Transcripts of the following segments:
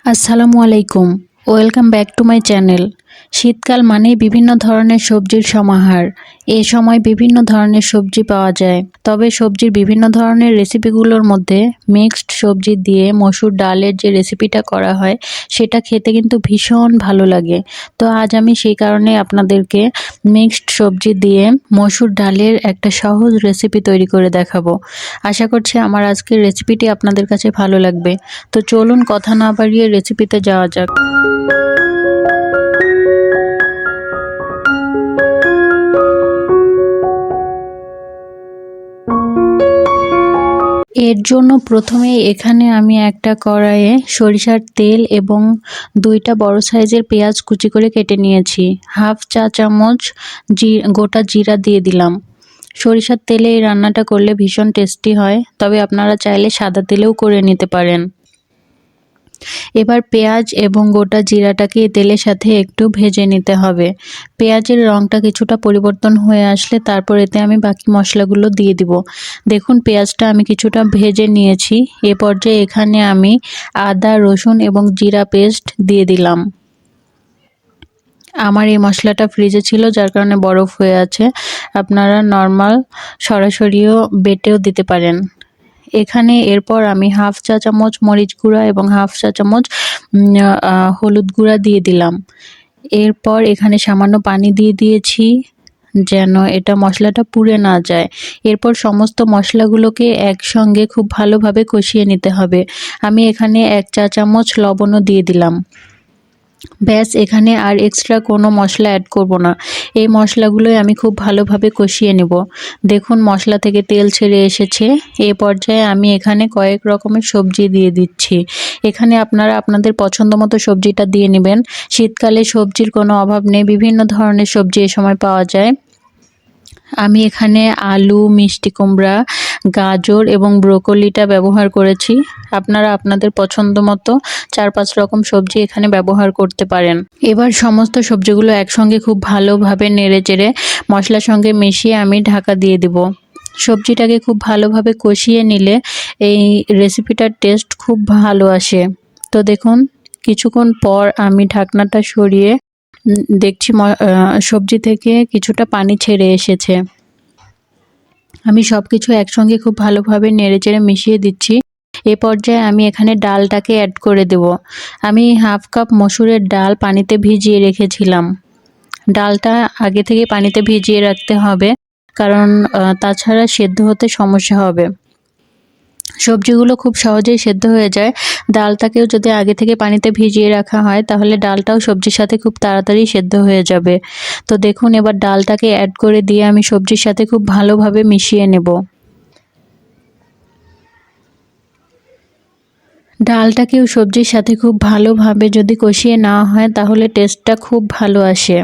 আসসালামু আলাইকুম। Welcome back to my channel. শীতকাল মানেই বিভিন্ন ধরনের সবজির সমাহার। এ সময় বিভিন্ন ধরনের সবজি পাওয়া যায়। তবে সবজির বিভিন্ন ধরনের রেসিপিগুলোর মধ্যে মিক্সড সবজি দিয়ে মসুর ডালের যে রেসিপিটা করা হয় সেটা খেতে কিন্তু ভীষণ ভালো লাগে। তো আজ আমি সেই কারণে আপনাদেরকে মিক্সড সবজি দিয়ে মসুর ডালের একটা সহজ রেসিপি তৈরি করে দেখাবো। আশা করছি আমার আজকের রেসিপিটি আপনাদের কাছে ভালো লাগবে। তো চলুন কথা না বাড়িয়ে রেসিপিতে যাওয়া যাক। এর জন্য প্রথমে এখানে আমি একটা কড়াইয়ে সরিষার তেল এবং 2টা বড় সাইজের পেঁয়াজ কুচি করে কেটে নিয়েছি। হাফ চা চামচ গোটা জিরা দিয়ে দিলাম। সরিষার তেলে এই রান্নাটা করলে ভীষণ টেস্টি হয়, তবে আপনারা চাইলে সাদা তেলেও করে নিতে পারেন। এবার পেঁয়াজ এবং গোটা জিরাটাকে তেলের সাথে একটু ভেজে নিতে হবে। পেঁয়াজের রঙটা কিছুটা পরিবর্তন হয়ে আসলে তারপর এতে আমি বাকি মশলাগুলো দিয়ে দিব। দেখুন পেঁয়াজটা আমি কিছুটা ভেজে নিয়েছি। এ পর্যায়ে এখানে আমি আদা, রসুন এবং জিরা পেস্ট দিয়ে দিলাম। আমার এই মশলাটা ফ্রিজে ছিল যার কারণে বরফ হয়ে আছে। আপনারা নর্মাল সরাসরিও বেটেও দিতে পারেন। এখানে এরপর আমি হাফ চা চামচ মরিচ গুঁড়া এবং হাফ চা চামচ হলুদ গুঁড়া দিয়ে দিলাম। এরপর এখানে সামান্য পানি দিয়ে দিয়েছি যেন এটা মশলাটা পুড়ে না যায়। এরপর সমস্ত মশলাগুলোকে একসঙ্গে খুব ভালোভাবে কষিয়ে নিতে হবে। আমি এখানে 1 চা চামচ লবণও দিয়ে দিলাম। ব্যাস, এখানে আর এক্সট্রা কোনো মশলা অ্যাড করব না। এই মশলাগুলোই আমি খুব ভালোভাবে কষিয়ে নেব। দেখুন মশলা থেকে তেল ছেড়ে এসেছে। এই পর্যায়ে আমি এখানে কয়েক রকমের সবজি দিয়ে দিচ্ছি। এখানে আপনারা আপনাদের পছন্দ মতো সবজিটা দিয়ে নেবেন। শীতকালে সবজির কোনো অভাব নেই, বিভিন্ন ধরনের সবজি এ সময় পাওয়া যায়। আমি এখানে আলু, মিষ্টি কুমড়া, গাজর এবং ব্রোকলিটা ব্যবহার করেছি। আপনারা আপনাদের পছন্দ মতো 4-5 রকম সবজি এখানে ব্যবহার করতে পারেন। এবার সমস্ত সবজিগুলো একসঙ্গে খুব ভালোভাবে নেড়েচেড়ে মশলার সঙ্গে মিশিয়ে আমি ঢাকা দিয়ে দিব। সবজিটাকে খুব ভালোভাবে কষিয়ে নিলে এই রেসিপিটার টেস্ট খুব ভালো আসে। তো দেখুন কিছুক্ষণ পর আমি ঢাকনাটা সরিয়ে দেখছি সবজি থেকে কিছুটা পানি ছেড়ে এসেছে। আমি সবকিছু একসঙ্গে খুব ভালোভাবে নেড়েচেড়ে মিশিয়ে দিচ্ছি। এ পর্যায়ে আমি এখানে ডালটাকে অ্যাড করে দেব। আমি হাফ কাপ মসুরের ডাল পানিতে ভিজিয়ে রেখেছিলাম। ডালটা আগে থেকে পানিতে ভিজিয়ে রাখতে হবে, কারণ তাছাড়া সেদ্ধ হতে সমস্যা হবে। সবজিগুলো খুব সহজেই সেদ্ধ হয়ে যায়। ডালটাকেও যদি আগে থেকে পানিতে ভিজিয়ে রাখা হয় তাহলে ডালটাও সবজির সাথে খুব তাড়াতাড়ি সেদ্ধ হয়ে যাবে। তো দেখুন এবার ডালটাকে অ্যাড করে দিয়ে আমি সবজির সাথে খুব ভালোভাবে মিশিয়ে নেব। ডালটাকেও সবজির সাথে খুব ভালোভাবে যদি কষিয়ে নেওয়া হয় তাহলে টেস্টটা খুব ভালো আসে।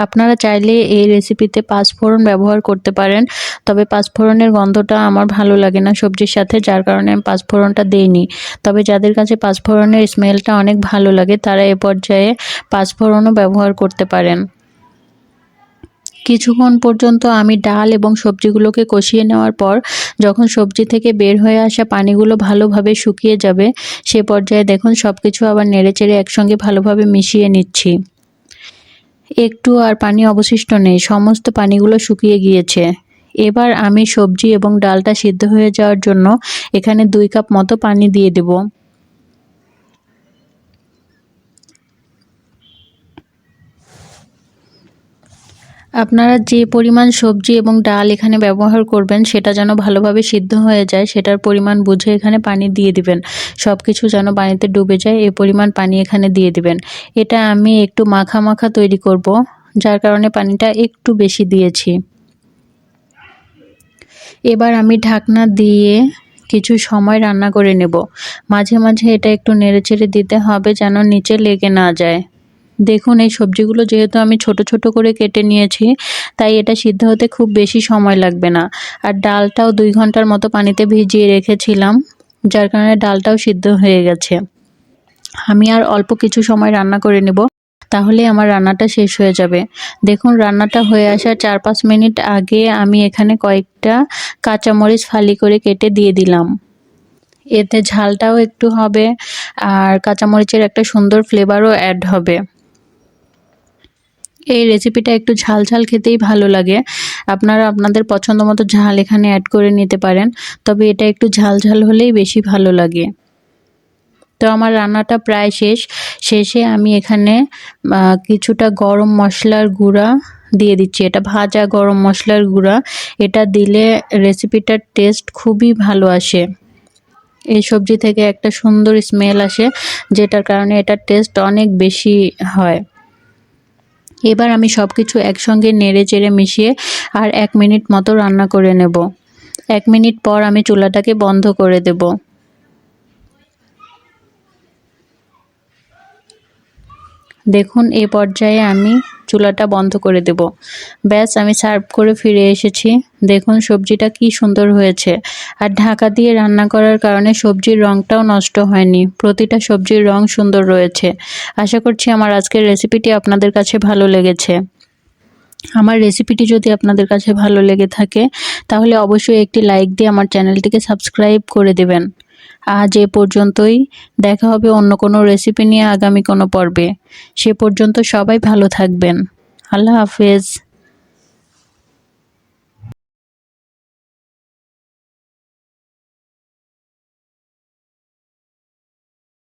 আপনারা চাইলে এই রেসিপিতে 5 ফোড়ন ব্যবহার করতে পারেন, তবে 5 ফোড়নের গন্ধটা আমার ভালো লাগে না সবজির সাথে, যার কারণে আমি 5 ফোড়নটা দেইনি। তবে যাদের কাছে 5 ফোড়নের স্মেলটা অনেক ভালো লাগে তারা এ পর্যায়ে 5 ফোড়নও ব্যবহার করতে পারেন। কিছুক্ষণ পর্যন্ত আমি ডাল এবং সবজিগুলোকে কষিয়ে নেওয়ার পর যখন সবজি থেকে বের হয়ে আসা পানিগুলো ভালোভাবে শুকিয়ে যাবে সে পর্যায়ে দেখুন সবকিছু আবার নেড়েচেড়ে একসঙ্গে ভালোভাবে মিশিয়ে নিচ্ছি। একটু আর পানি অবশিষ্ট নেই, সমস্ত পানিগুলো শুকিয়ে গিয়েছে। এবার আমি সবজি এবং ডালটা সিদ্ধ হয়ে যাওয়ার জন্য এখানে 2 কাপ মতো পানি দিয়ে দেব। আপনারা যে পরিমাণ সবজি এবং ডাল এখানে ব্যবহার করবেন সেটা যেন ভালোভাবে সিদ্ধ হয়ে যায় সেটার পরিমাণ বুঝে এখানে পানি দিয়ে দিবেন। সব কিছু যেন পানিতে ডুবে যায় এই পরিমাণ পানি এখানে দিয়ে দিবেন। এটা আমি একটু মাখা মাখা তৈরি করব, যার কারণে পানিটা একটু বেশি দিয়েছি। এবার আমি ঢাকনা দিয়ে কিছু সময় রান্না করে নেব। মাঝে মাঝে এটা একটু নেড়েচেড়ে দিতে হবে যেন নিচে লেগে না যায়। দেখুন এই সবজিগুলো যেহেতু আমি ছোট ছোট করে কেটে নিয়েছি তাই এটা সিদ্ধ হতে খুব বেশি সময় লাগবে না। আর ডালটাও 2 ঘন্টার মতো পানিতে ভিজিয়ে রেখেছিলাম, যার কারণে ডালটাও সিদ্ধ হয়ে গেছে। আমি আর অল্প কিছু সময় রান্না করে নেব, তাহলে আমার রান্নাটা শেষ হয়ে যাবে। দেখুন রান্নাটা হয়ে আসার 4-5 মিনিট আগে আমি এখানে কয়েকটা কাঁচামরিচ ফালি করে কেটে দিয়ে দিলাম। এতে ঝালটাও একটু হবে আর কাঁচামরিচের একটা সুন্দর ফ্লেভারও অ্যাড হবে। এই রেসিপিটা একটু ঝাল ঝাল খেতেই ভালো লাগে। আপনারা আপনাদের পছন্দ মতো ঝাল এখানে অ্যাড করে নিতে পারেন, তবে এটা একটু ঝাল ঝাল হলেই বেশি ভালো লাগে। তো আমার রান্নাটা প্রায় শেষে আমি এখানে কিছুটা গরম মশলার গুঁড়া দিয়ে দিচ্ছি। এটা ভাজা গরম মশলার গুঁড়া, এটা দিলে রেসিপিটার টেস্ট খুবই ভালো আসে। এই সবজি থেকে একটা সুন্দর স্মেল আসে, যেটার কারণে এটার টেস্ট অনেক বেশি হয়। এবার আমি সব কিছু একসঙ্গে নেড়ে চেড়ে মিশিয়ে আর 1 মিনিট মতো রান্না করে নেব। 1 মিনিট পর আমি চুলাটাকে বন্ধ করে দেব। দেখুন এই পর্যায়ে আমি চুলাটা বন্ধ করে দেব। ব্যাস আমি সার্ভ করে ফিরে এসেছি। দেখুন সবজিটা কি সুন্দর হয়েছে, আর ঢাকা দিয়ে রান্না করার কারণে সবজির রঙটাও নষ্ট হয়নি, প্রতিটা সবজির রং সুন্দর রয়েছে। আশা করছি আমার আজকের রেসিপিটি আপনাদের কাছে ভালো লেগেছে। আমার রেসিপিটি যদি আপনাদের কাছে ভালো লেগে থাকে তাহলে অবশ্যই একটি লাইক দিয়ে আমার চ্যানেলটিকে সাবস্ক্রাইব করে দেবেন। আজ এ পর্যন্তই, দেখা হবে অন্য কোনো রেসিপি নিয়ে আগামী কোনো পর্বে। সে পর্যন্ত সবাই ভালো থাকবেন। আল্লাহ হাফেজ।